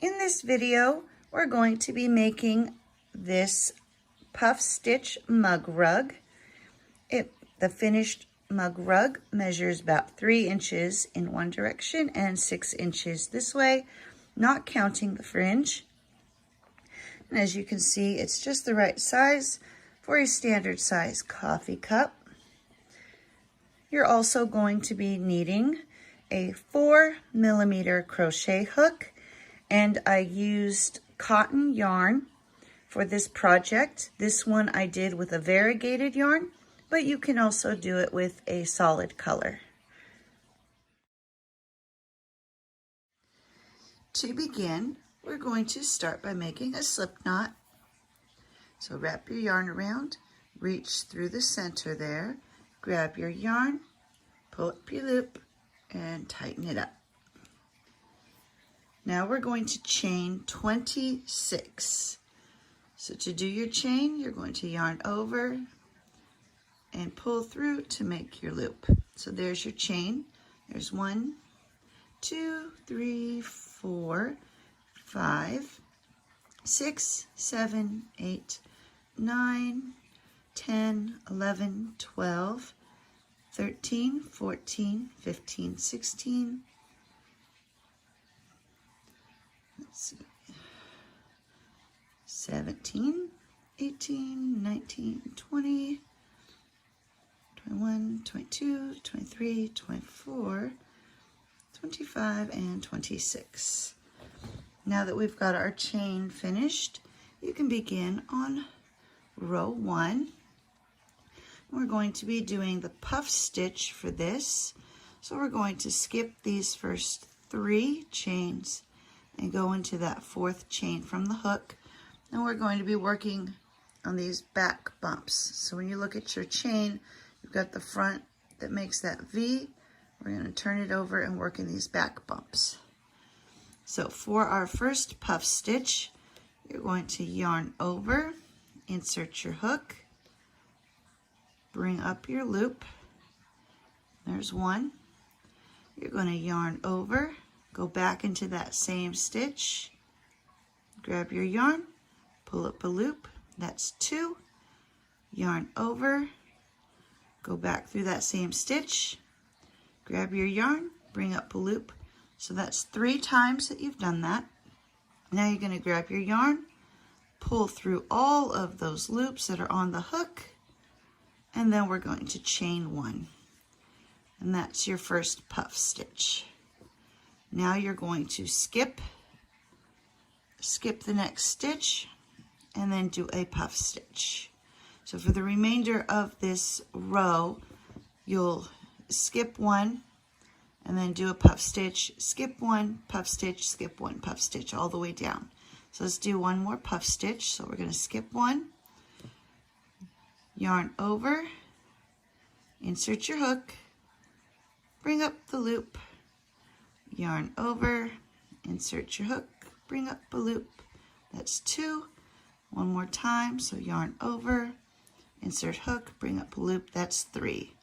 In this video, we're going to be making this puff stitch mug rug. The finished mug rug measures about 3 inches in one direction and 6 inches this way, not counting the fringe. And as you can see, it's just the right size for a standard size coffee cup. You're also going to be needing a 4mm crochet hook, and I used cotton yarn for this project. This one I did with a variegated yarn, but you can also do it with a solid color. To begin, we're going to start by making a slip knot. So wrap your yarn around, reach through the center there, grab your yarn, pull up your loop, and tighten it up. Now we're going to chain 26. So to do your chain, you're going to yarn over and pull through to make your loop. So there's your chain. There's 1, 2, 3, 4, 5, 6, 7, 8, 9, 10, 11, 12, 13, 14, 15, 16, let's see, 17, 18, 19, 20, 21, 22, 23, 24, 25, and 26. Now that we've got our chain finished, you can begin on row 1. We're going to be doing the puff stitch for this. So we're going to skip these first 3 chains and go into that 4th chain from the hook. And we're going to be working on these back bumps. So when you look at your chain, you've got the front that makes that V. We're going to turn it over and work in these back bumps. So for our first puff stitch, you're going to yarn over, insert your hook, bring up your loop. There's 1. You're going to yarn over, go back into that same stitch, grab your yarn, pull up a loop. That's 2. Yarn over, go back through that same stitch, grab your yarn, bring up a loop. So that's 3 times that you've done that. Now you're going to grab your yarn, pull through all of those loops that are on the hook, and then we're going to chain 1. And that's your first puff stitch. Now you're going to skip the next stitch and then do a puff stitch. So for the remainder of this row, you'll skip 1 and then do a puff stitch, skip 1, puff stitch, skip 1, puff stitch, all the way down. So let's do one more puff stitch. So we're going to skip 1, yarn over, insert your hook, bring up the loop, yarn over, insert your hook, bring up a loop. That's 2. One more time. So yarn over, insert hook, bring up a loop. That's 3.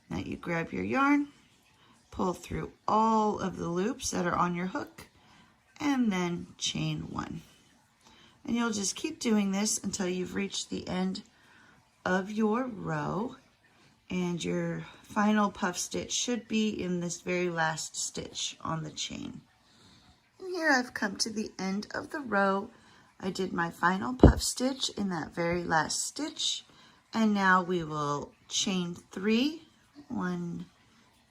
Now you grab your yarn, pull through all of the loops that are on your hook, and then chain 1. And you'll just keep doing this until you've reached the end of your row, and your final puff stitch should be in this very last stitch on the chain. And here I've come to the end of the row. I did my final puff stitch in that very last stitch, and now we will chain 3, 1,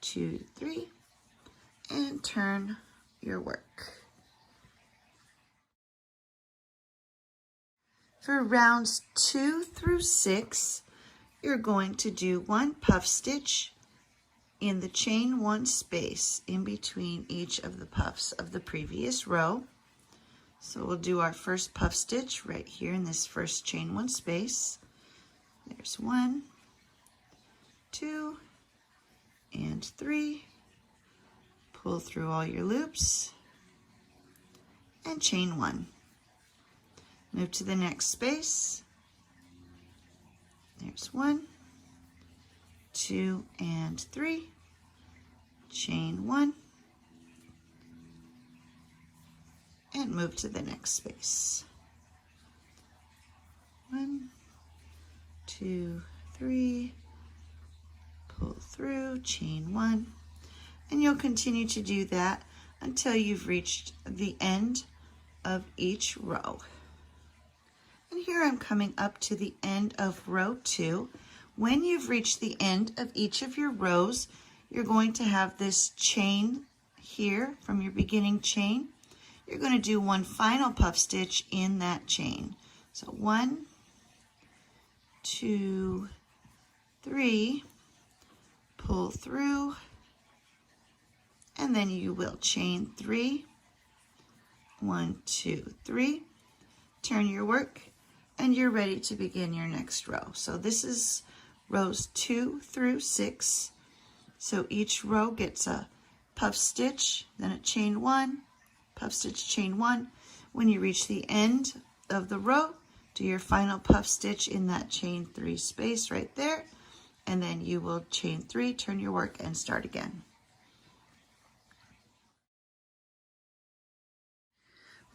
2, 3, and turn your work. For rounds 2 through 6, you're going to do 1 puff stitch in the chain 1 space in between each of the puffs of the previous row. So we'll do our first puff stitch right here in this first chain 1 space. There's 1, 2, and 3. Pull through all your loops and chain 1. Move to the next space. There's 1, 2, and 3. Chain 1 and move to the next space. 1, 2, 3, pull through, chain 1, and you'll continue to do that until you've reached the end of each row. And here I'm coming up to the end of row 2. When you've reached the end of each of your rows, you're going to have this chain here from your beginning chain. You're going to do one final puff stitch in that chain. So 1, 2, 3, pull through, and then you will chain 3, 1, 2, 3, turn your work, and you're ready to begin your next row. So this is rows 2 through 6. So each row gets a puff stitch, then a chain 1, puff stitch, chain 1. When you reach the end of the row, do your final puff stitch in that chain 3 space right there, and then you will chain 3, turn your work, and start again.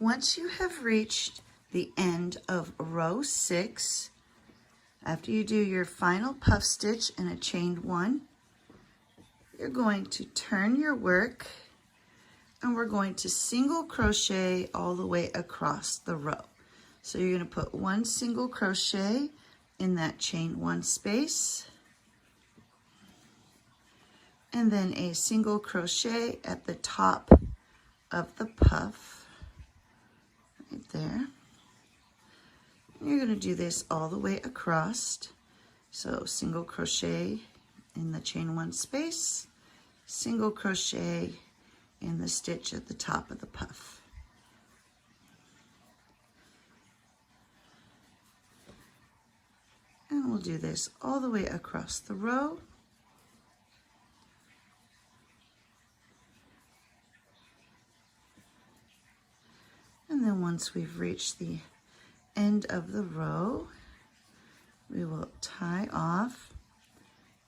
Once you have reached the end of row 6, after you do your final puff stitch and a chain 1, you're going to turn your work, and we're going to single crochet all the way across the row. So you're going to put 1 single crochet in that chain 1 space, and then a single crochet at the top of the puff right there. And you're going to do this all the way across. So single crochet in the chain 1 space, single crochet in the stitch at the top of the puff. And we'll do this all the way across the row. And then once we've reached the end of the row, we will tie off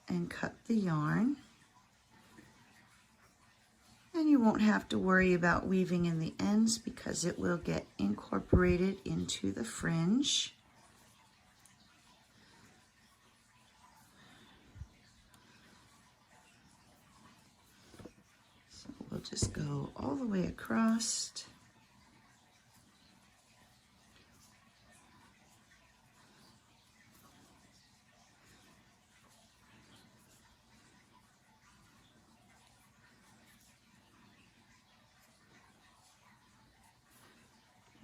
and cut the yarn. And you won't have to worry about weaving in the ends because it will get incorporated into the fringe. So we'll just go all the way across.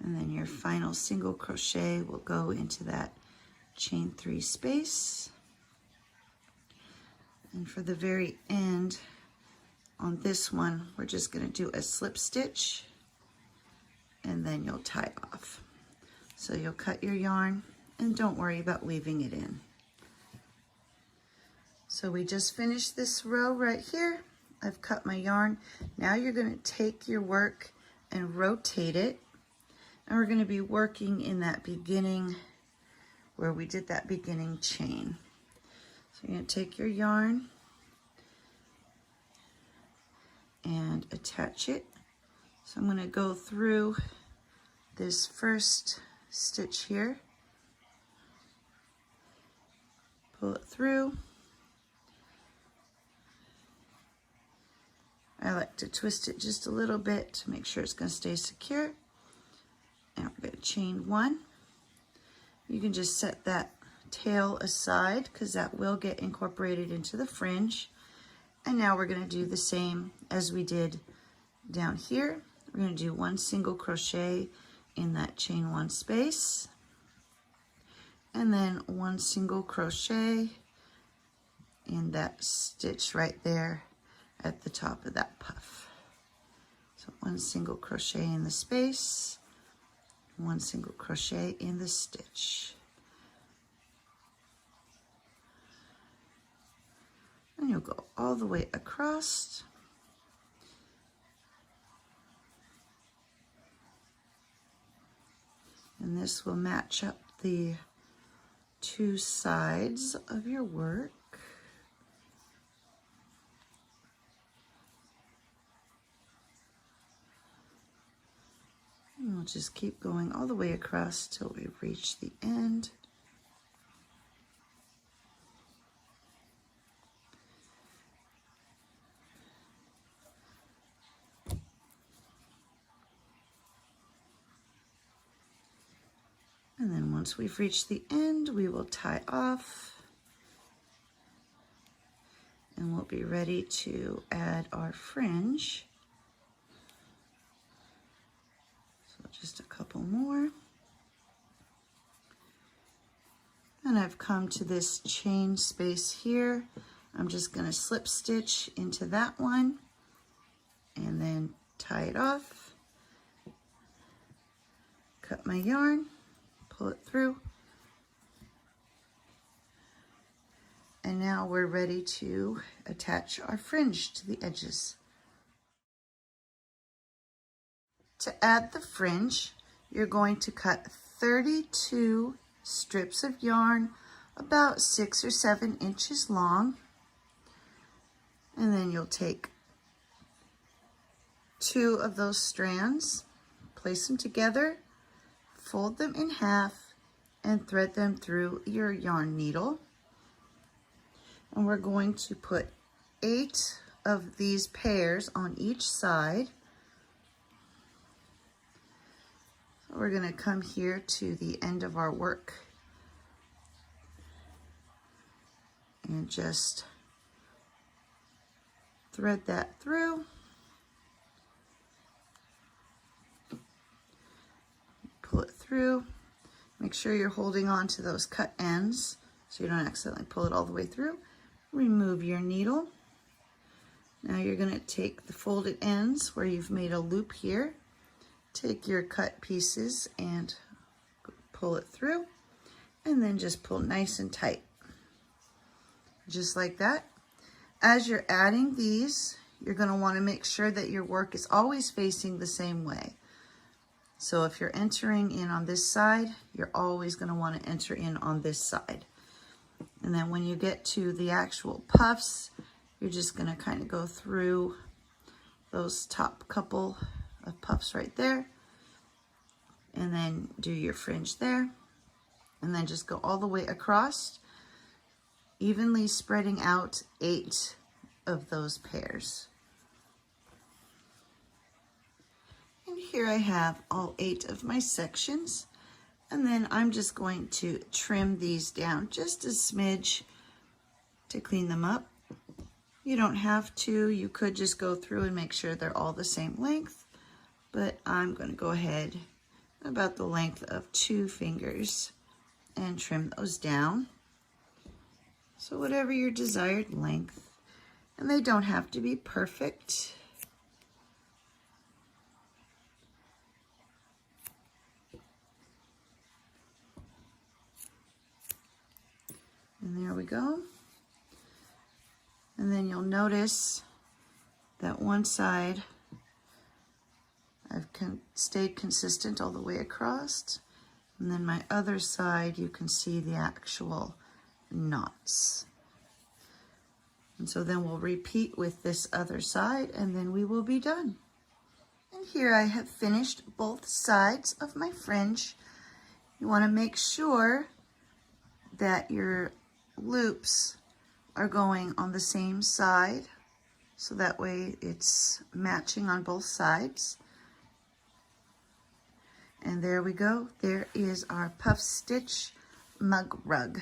And then your final single crochet will go into that chain 3 space. And for the very end, on this one, we're just going to do a slip stitch, and then you'll tie off. So you'll cut your yarn, and don't worry about weaving it in. So we just finished this row right here. I've cut my yarn. Now you're going to take your work and rotate it. And we're going to be working in that beginning where we did that beginning chain. So you're going to take your yarn and attach it. So I'm going to go through this first stitch here, pull it through. I like to twist it just a little bit to make sure it's going to stay secure. And we're going to chain 1. You can just set that tail aside because that will get incorporated into the fringe. And now we're going to do the same as we did down here. We're going to do 1 single crochet in that chain 1 space, and then 1 single crochet in that stitch right there at the top of that puff. So 1 single crochet in the space, 1 single crochet in the stitch. And you'll go all the way across. And this will match up the 2 sides of your work. And we'll just keep going all the way across till we reach the end. And then once we've reached the end, we will tie off. And we'll be ready to add our fringe. So just a couple more. And I've come to this chain space here. I'm just going to slip stitch into that one and then tie it off. Cut my yarn, pull it through. And now we're ready to attach our fringe to the edges. To add the fringe, you're going to cut 32 strips of yarn about 6 or 7 inches long. And then you'll take 2 of those strands, place them together, fold them in half, and thread them through your yarn needle. And we're going to put 8 of these pairs on each side. So we're going to come here to the end of our work and just thread that through. Pull it through. Make sure you're holding on to those cut ends so you don't accidentally pull it all the way through. Remove your needle. Now you're going to take the folded ends where you've made a loop here. Take your cut pieces and pull it through, and then just pull nice and tight. Just like that. As you're adding these, you're going to want to make sure that your work is always facing the same way. So if you're entering in on this side, you're always going to want to enter in on this side. And then when you get to the actual puffs, you're just going to kind of go through those top couple of puffs right there, and then do your fringe there, and then just go all the way across, evenly spreading out 8 of those pairs. And here I have all 8 of my sections. And then I'm just going to trim these down just a smidge to clean them up. You don't have to. You could just go through and make sure they're all the same length. But I'm going to go ahead about the length of 2 fingers and trim those down. So whatever your desired length. And they don't have to be perfect. And there we go. And then you'll notice that one side I've stayed consistent all the way across. And then my other side, you can see the actual knots. And so then we'll repeat with this other side, and then we will be done. And here I have finished both sides of my fringe. You want to make sure that your loops are going on the same side, so that way it's matching on both sides. And there we go. There is our puff stitch mug rug.